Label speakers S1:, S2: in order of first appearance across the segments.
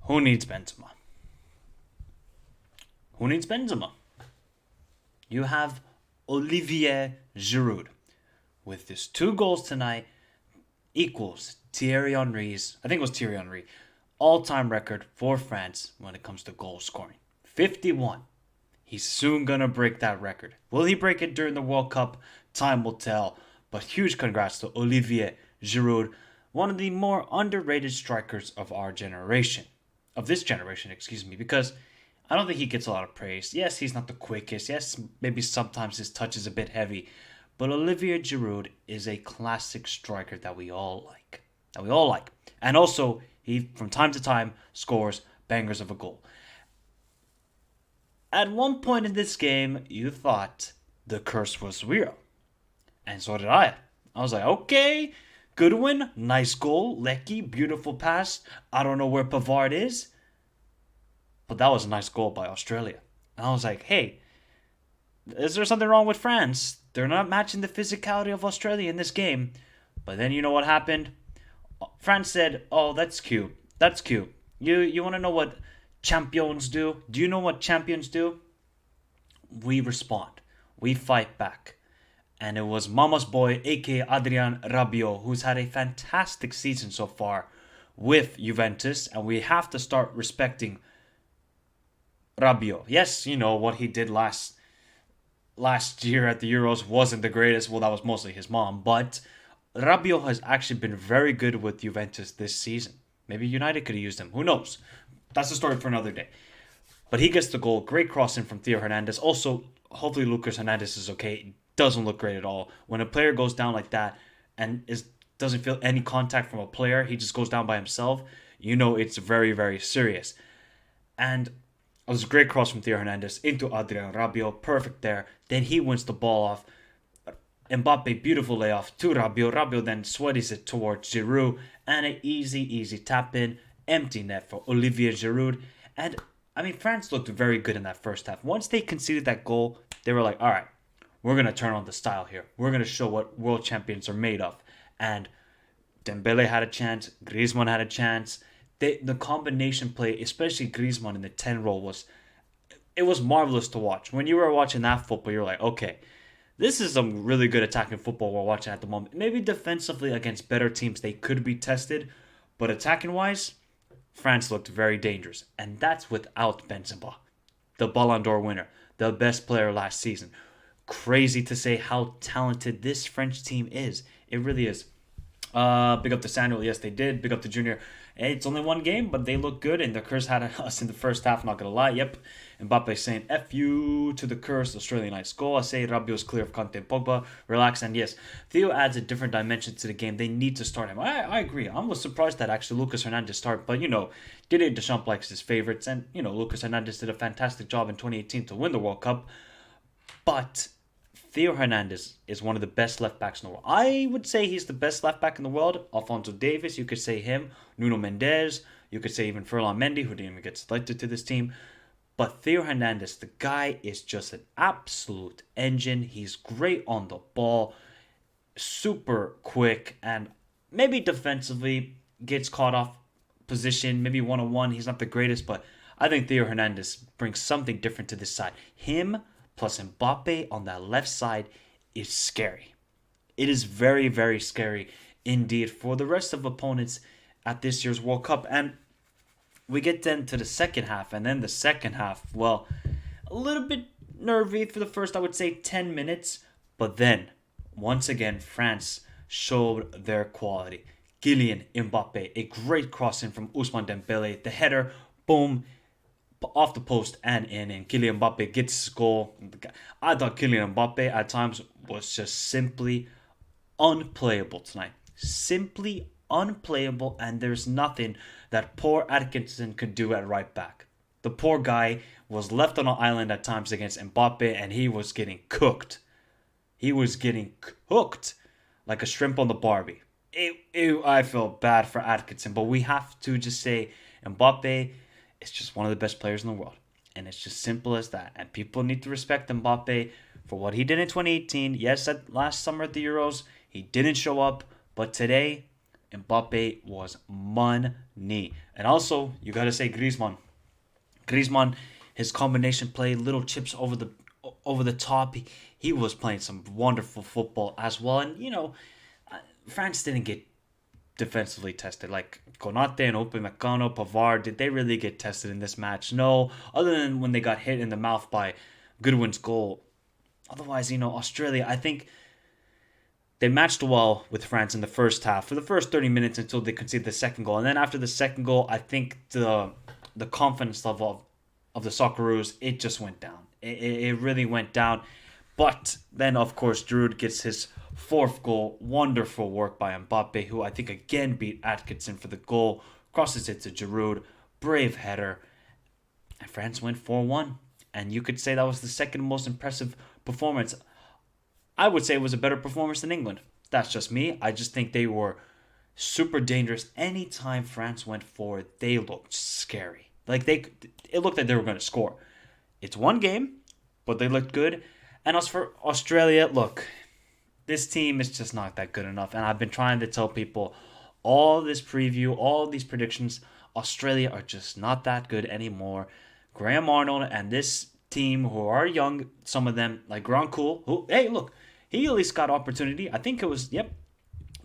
S1: Who needs Benzema? Who needs Benzema? You have Olivier Giroud with his 2 goals tonight equals Thierry Henry's, I think it was Thierry Henry, all-time record for France when it comes to goal scoring. 51. He's soon going to break that record. Will he break it during the World Cup? Time will tell. But huge congrats to Olivier Giroud, one of the more underrated strikers of our generation. Of this generation, excuse me, because I don't think he gets a lot of praise. Yes, he's not the quickest. Yes, maybe sometimes his touch is a bit heavy. But Olivier Giroud is a classic striker that we all like. And also, he from time to time scores bangers of a goal. At one point in this game, you thought the curse was real. And so did I. I was like, okay, good win, nice goal, Lecky, beautiful pass. I don't know where Pavard is, but that was a nice goal by Australia. And I was like, hey, is there something wrong with France? They're not matching the physicality of Australia in this game. But then you know what happened? France said, oh, that's cute. That's cute. You want to know what champions do? Do you know what champions do? We respond. We fight back. And it was Mama's boy, aka Adrien Rabiot, who's had a fantastic season so far with Juventus. And we have to start respecting Rabiot. Yes, you know, what he did last year at the Euros wasn't the greatest. Well, that was mostly his mom. But Rabiot has actually been very good with Juventus this season. Maybe United could have used him. Who knows? That's a story for another day. But he gets the goal. Great crossing from Theo Hernandez. Also, hopefully Lucas Hernandez is okay. Doesn't look great at all. When a player goes down like that and doesn't feel any contact from a player, he just goes down by himself, you know it's very, very serious. And it was a great cross from Theo Hernandez into Adrien Rabiot. Perfect there. Then he wins the ball off. Mbappe, beautiful layoff to Rabiot. Rabiot then sweaties it towards Giroud. And an easy tap in. Empty net for Olivier Giroud. And, I mean, France looked very good in that first half. Once they conceded that goal, they were like, all right, we're going to turn on the style here. We're going to show what world champions are made of. And Dembele had a chance. Griezmann had a chance. The combination play, especially Griezmann in the 10 role, was marvelous to watch. When you were watching that football, you're like, okay, this is some really good attacking football we're watching at the moment. Maybe defensively against better teams, they could be tested. But attacking-wise, France looked very dangerous. And that's without Benzema, the Ballon d'Or winner, the best player last season. Crazy to say how talented this French team is. It really is. Big up to Samuel. Yes, they did. Big up to Junior. It's only one game, but they look good. And the curse had us in the first half, not going to lie. Yep. Mbappe saying F you to the curse. Australian nice goal. I say Rabiot's clear of Kante and Pogba. Relax. And yes, Theo adds a different dimension to the game. They need to start him. I agree. I was surprised that actually Lucas Hernandez started. But, you know, Didier Deschamps likes his favorites. And, you know, Lucas Hernandez did a fantastic job in 2018 to win the World Cup. But Theo Hernandez is one of the best left backs in the world. I would say he's the best left back in the world. Alphonso Davies, you could say him. Nuno Mendes, you could say even Ferland Mendy, who didn't even get selected to this team. But Theo Hernandez, the guy is just an absolute engine. He's great on the ball, super quick, and maybe defensively gets caught off position, maybe one-on-one. He's not the greatest, but I think Theo Hernandez brings something different to this side. Him plus Mbappe on that left side is scary. It is very, very scary indeed for the rest of opponents at this year's World Cup. And we get then to the second half, and then the second half, well, a little bit nervy for the first, I would say, 10 minutes. But then, once again, France showed their quality. Kylian Mbappe, a great crossing from Ousmane Dembele. The header, boom, off the post and in, and Kylian Mbappe gets his goal. I thought Kylian Mbappe at times was just simply unplayable tonight. Simply unplayable, and there's nothing that poor Atkinson could do at right back. The poor guy was left on an island at times against Mbappe, and he was getting cooked. He was getting cooked like a shrimp on the Barbie. I feel bad for Atkinson, but we have to just say Mbappe is just one of the best players in the world. And it's just simple as that. And people need to respect Mbappe for what he did in 2018. Yes, last summer at the Euros, he didn't show up. But today, Mbappe was money. And also, you got to say Griezmann. Griezmann, his combination play, little chips over the top. He was playing some wonderful football as well. And France didn't get defensively tested. Like Konate and Upamecano, Pavard, did they really get tested in this match? No, other than when they got hit in the mouth by Goodwin's goal. Otherwise, Australia, I think they matched well with France in the first half for the first 30 minutes until they conceded the second goal. And then after the second goal, I think the confidence level of the Socceroos, it just went down. It really went down. But then, of course, Giroud gets his fourth goal. Wonderful work by Mbappe, who I think again beat Atkinson for the goal. Crosses it to Giroud. Brave header. And France went 4-1. And you could say that was the second most impressive performance. I would say it was a better performance than England. That's just me. I just think they were super dangerous. Anytime France went forward, they looked scary. It looked like they were going to score. It's one game, but they looked good. And as for Australia, look, this team is just not that good enough. And I've been trying to tell people all this preview, all these predictions, Australia are just not that good anymore. Graham Arnold and this team who are young, some of them, like Grancool, who, hey, look, he at least got opportunity. I think it was,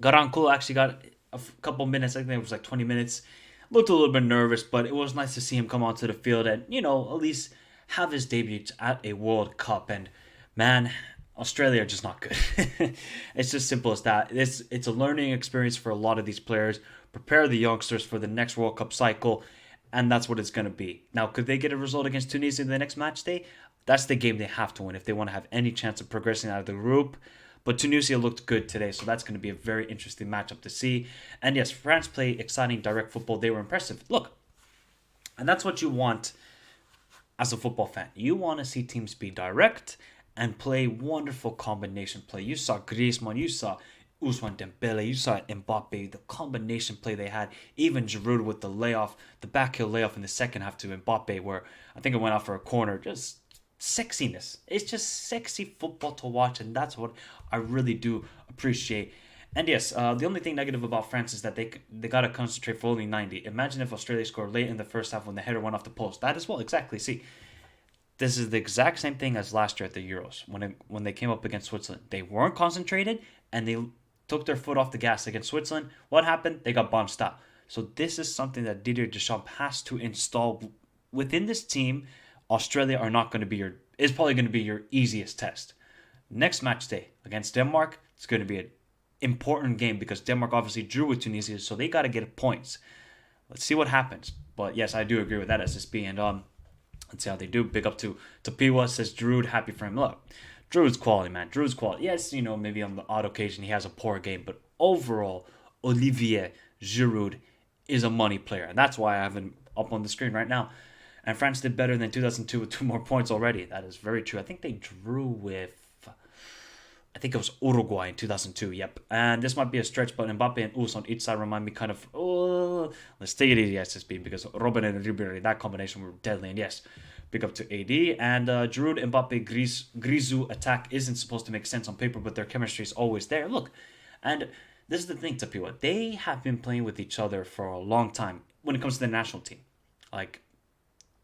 S1: Grancool actually got a couple minutes. I think it was like 20 minutes. Looked a little bit nervous, but it was nice to see him come onto the field and, at least have his debut at a World Cup. And, man, Australia are just not good. It's just simple as that. It's a learning experience for a lot of these players. Prepare the youngsters for the next World Cup cycle, and that's what it's going to be. Now, could they get a result against Tunisia in the next match day? That's the game they have to win if they want to have any chance of progressing out of the group. But Tunisia looked good today, so that's going to be a very interesting matchup to see. And yes, France played exciting, direct football. They were impressive. Look, and that's what you want as a football fan. You want to see teams be direct and play wonderful combination play. You saw Griezmann, you saw Ousmane Dembele, you saw Mbappe, the combination play they had. Even Giroud with the layoff, the back heel layoff in the second half to Mbappe, where I think it went out for a corner. Just sexiness. It's just sexy football to watch, and that's what I really do appreciate. And yes, the only thing negative about France is that they got to concentrate for only 90. Imagine if Australia scored late in the first half when the header went off the post. That as well, exactly. See, this is the exact same thing as last year at the Euros when they came up against Switzerland. They weren't concentrated, and they took their foot off the gas against Switzerland. What happened? They got bounced out. So this is something that Didier Deschamps has to install within this team. Australia is probably going to be your easiest test. Next match day against Denmark, it's going to be an important game because Denmark obviously drew with Tunisia, so they got to get points. Let's see what happens. But yes, I do agree with that, SSB. And let's see how they do. Big up to Piwa, says Giroud, happy for him. Look, Giroud's quality, man. Giroud's quality. Yes, maybe on the odd occasion he has a poor game, but overall, Olivier Giroud is a money player. And that's why I have him up on the screen right now. And France did better than 2002 with 2 more points already. That is very true. I think they drew with, I think it was Uruguay in 2002. Yep. And this might be a stretch, but Mbappe and Us on each side remind me kind of, let's take it easy, SSB, because Robben and Ribéry, that combination were deadly. And yes, big up to AD. And Giroud, Mbappe, Grisou attack isn't supposed to make sense on paper, but their chemistry is always there. Look, and this is the thing, Tapua. They have been playing with each other for a long time when it comes to the national team. Like,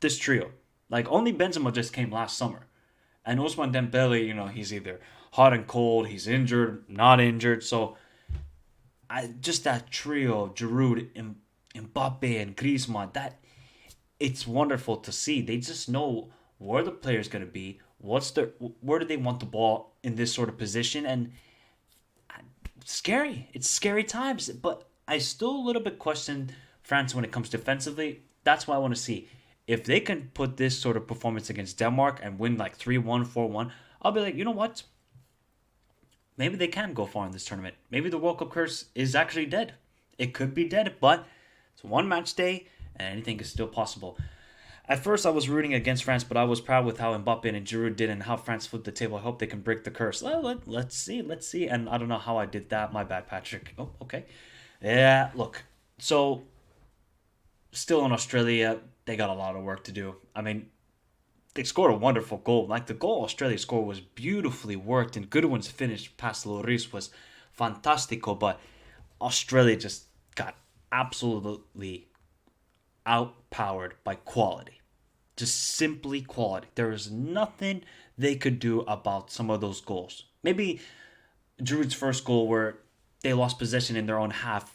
S1: this trio. Like, only Benzema just came last summer. And Ousmane Dembele, he's either hot and cold, he's injured, not injured. So, just that trio of Giroud, Mbappe, and Griezmann, it's wonderful to see. They just know where the player's going to be, where do they want the ball in this sort of position, and it's scary. It's scary times. But I still a little bit question France when it comes defensively. That's what I want to see. If they can put this sort of performance against Denmark and win like 3-1, 4-1, I'll be like, you know what? Maybe they can go far in this tournament. Maybe the World Cup curse is actually dead. It could be dead, but it's one match day and anything is still possible. At first, I was rooting against France, but I was proud with how Mbappe and Giroud did and how France flipped the table. I hope they can break the curse. Well, let's see. And I don't know how I did that. My bad, Patrick. Oh, okay. Yeah, look. So, still in Australia, they got a lot of work to do. I mean, they scored a wonderful goal. Like, the goal Australia scored was beautifully worked, and Goodwin's finish past Lloris was fantastico, but Australia just got absolutely outpowered by quality. Just simply quality. There is nothing they could do about some of those goals. Maybe Giroud's first goal where they lost possession in their own half,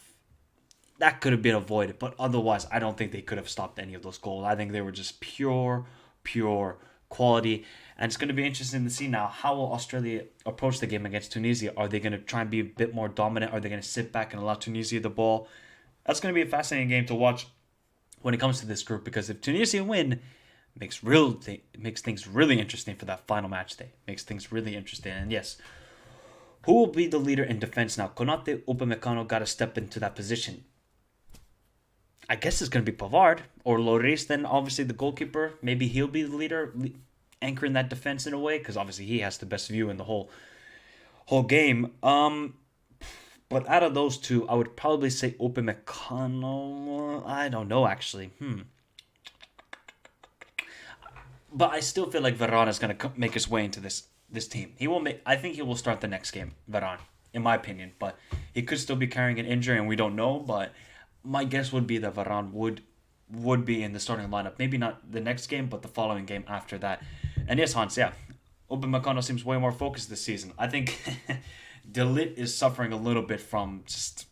S1: that could have been avoided. But otherwise, I don't think they could have stopped any of those goals. I think they were just pure quality. And it's going to be interesting to see now, how will Australia approach the game against Tunisia? Are they going to try and be a bit more dominant? Are they going to sit back and allow Tunisia the ball? That's going to be a fascinating game to watch when it comes to this group, because if Tunisia win, it makes things really interesting for that final match day. Makes things really interesting. And yes, who will be the leader in defense now? Konate Upamecano got to step into that position. I guess it's going to be Pavard or Lloris, then obviously the goalkeeper. Maybe he'll be the leader, anchoring that defense in a way, because obviously he has the best view in the whole game. But out of those two, I would probably say Upamecano. I don't know, actually. But I still feel like Varane is going to make his way into this team. I think he will start the next game, Varane, in my opinion. But he could still be carrying an injury, and we don't know. But my guess would be that Varane would be in the starting lineup. Maybe not the next game, but the following game after that. And yes, Hans, yeah, Upamecano seems way more focused this season. I think De Ligt is suffering a little bit from just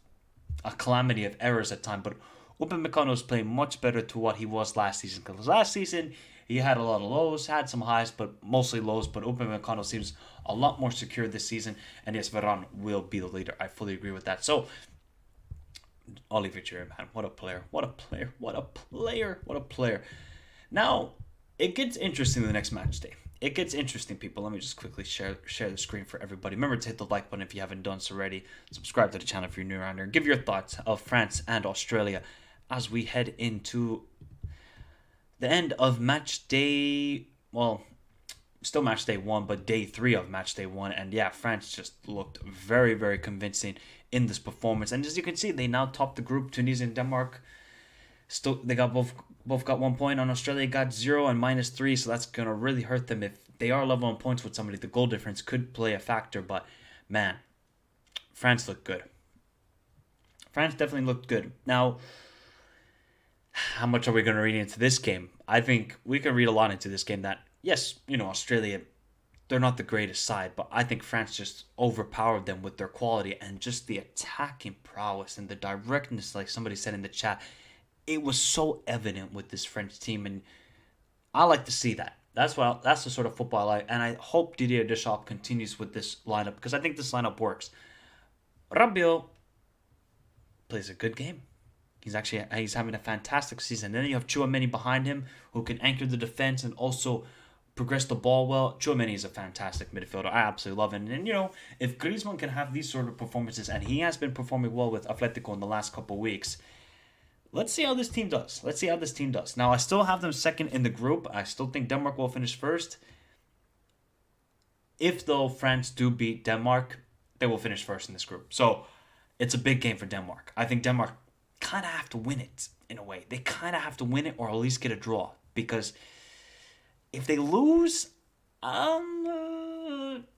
S1: a calamity of errors at times, but Upamecano is playing much better to what he was last season. Because last season, he had a lot of lows, had some highs, but mostly lows. But Upamecano seems a lot more secure this season. And yes, Varane will be the leader. I fully agree with that. So, Olivier Giroud, man, what a player. What a player. What a player. What a player. Now, it gets interesting the next match day. It gets interesting, people. Let me just quickly share the screen for everybody. Remember to hit the like button if you haven't done so already. Subscribe to the channel if you're new around here. Give your thoughts of France and Australia as we head into the end of match day. Well, still match day 1, but day 3 of match day 1. And yeah, France just looked very, very convincing in this performance. And as you can see, they now top the group. Tunisia and Denmark, still they got both got 1 point. On Australia got 0 and -3, so that's gonna really hurt them if they are level on points with somebody. The goal difference could play a factor, but man, France looked good. France definitely looked good. Now, how much are we going to read into this game? I think we can read a lot into this game. That yes, Australia, they're not the greatest side, but I think France just overpowered them with their quality and just the attacking prowess and the directness, like somebody said in the chat. It was so evident with this French team, and I like to see that. That's the sort of football I like, and I hope Didier Deschamps continues with this lineup, because I think this lineup works. Rabiot plays a good game. He's having a fantastic season. Then you have Tchouaméni behind him, who can anchor the defense and also progress the ball well. Tchouaméni is a fantastic midfielder. I absolutely love him. And if Griezmann can have these sort of performances, and he has been performing well with Atletico in the last couple of weeks, let's see how this team does. Now, I still have them second in the group. I still think Denmark will finish first. If, though, France do beat Denmark, they will finish first in this group. So, it's a big game for Denmark. I think Denmark kind of have to win it, in a way. They kind of have to win it, or at least get a draw. Because if they lose,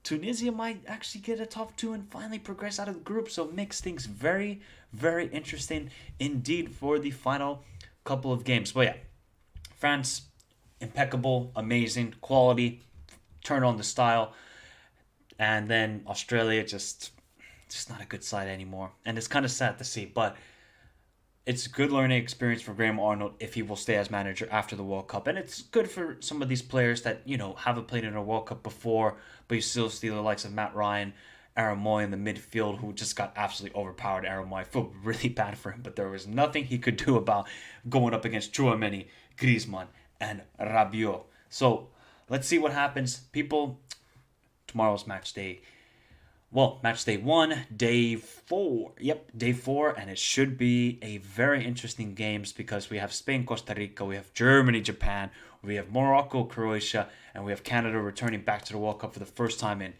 S1: Tunisia might actually get a top 2 and finally progress out of the group. So it makes things very, very interesting indeed for the final couple of games. But yeah, France, impeccable, amazing, quality, turn on the style. And then Australia, just not a good side anymore. And it's kind of sad to see, but it's a good learning experience for Graham Arnold if he will stay as manager after the World Cup. And it's good for some of these players that, haven't played in a World Cup before, but you still see the likes of Matt Ryan, Aaron Moy in the midfield, who just got absolutely overpowered. Aaron Moy, I feel really bad for him, but there was nothing he could do about going up against Tchouaméni, Griezmann, and Rabiot. So let's see what happens. People, tomorrow's match day. Well, match day 1, day 4. Yep, day 4, and it should be a very interesting games because we have Spain, Costa Rica, we have Germany, Japan, we have Morocco, Croatia, and we have Canada returning back to the World Cup for the first time in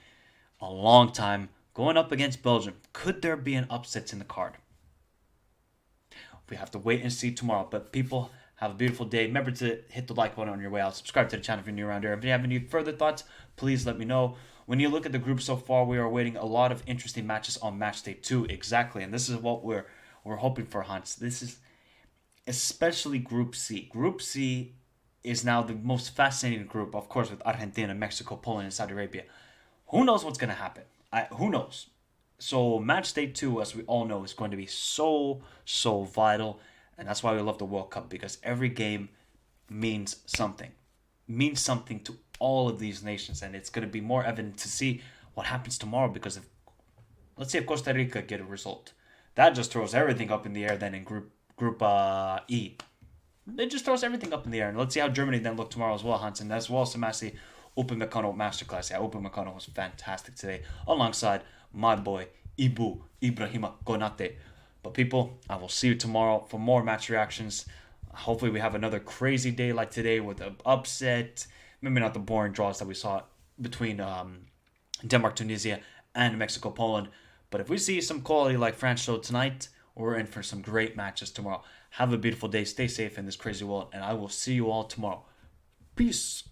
S1: a long time, going up against Belgium. Could there be an upset in the card? We have to wait and see tomorrow, but people, have a beautiful day. Remember to hit the like button on your way out. Subscribe to the channel if you're new around here. If you have any further thoughts, please let me know. When you look at the group so far, we are awaiting a lot of interesting matches on match day 2. Exactly. And this is what we're hoping for, Hans. especially Group C. Group C is now the most fascinating group, of course, with Argentina, Mexico, Poland, and Saudi Arabia. Who knows what's going to happen? Who knows? So match day 2, as we all know, is going to be so vital, and that's why we love the World Cup, because every game means something, means something to all of these nations, and it's going to be more evident to see what happens tomorrow. Because if, let's say, if Costa Rica get a result, that just throws everything up in the air. Then in Group E, it just throws everything up in the air. And let's see how Germany then look tomorrow as well, Hans, and as well as Samasi Upamecano masterclass. Yeah, Upamecano was fantastic today, alongside my boy Ibrahima Konate. But people, I will see you tomorrow for more match reactions. Hopefully we have another crazy day like today with an upset. Maybe not the boring draws that we saw between Denmark, Tunisia, and Mexico, Poland. But if we see some quality like France showed tonight, we're in for some great matches tomorrow. Have a beautiful day. Stay safe in this crazy world. And I will see you all tomorrow. Peace.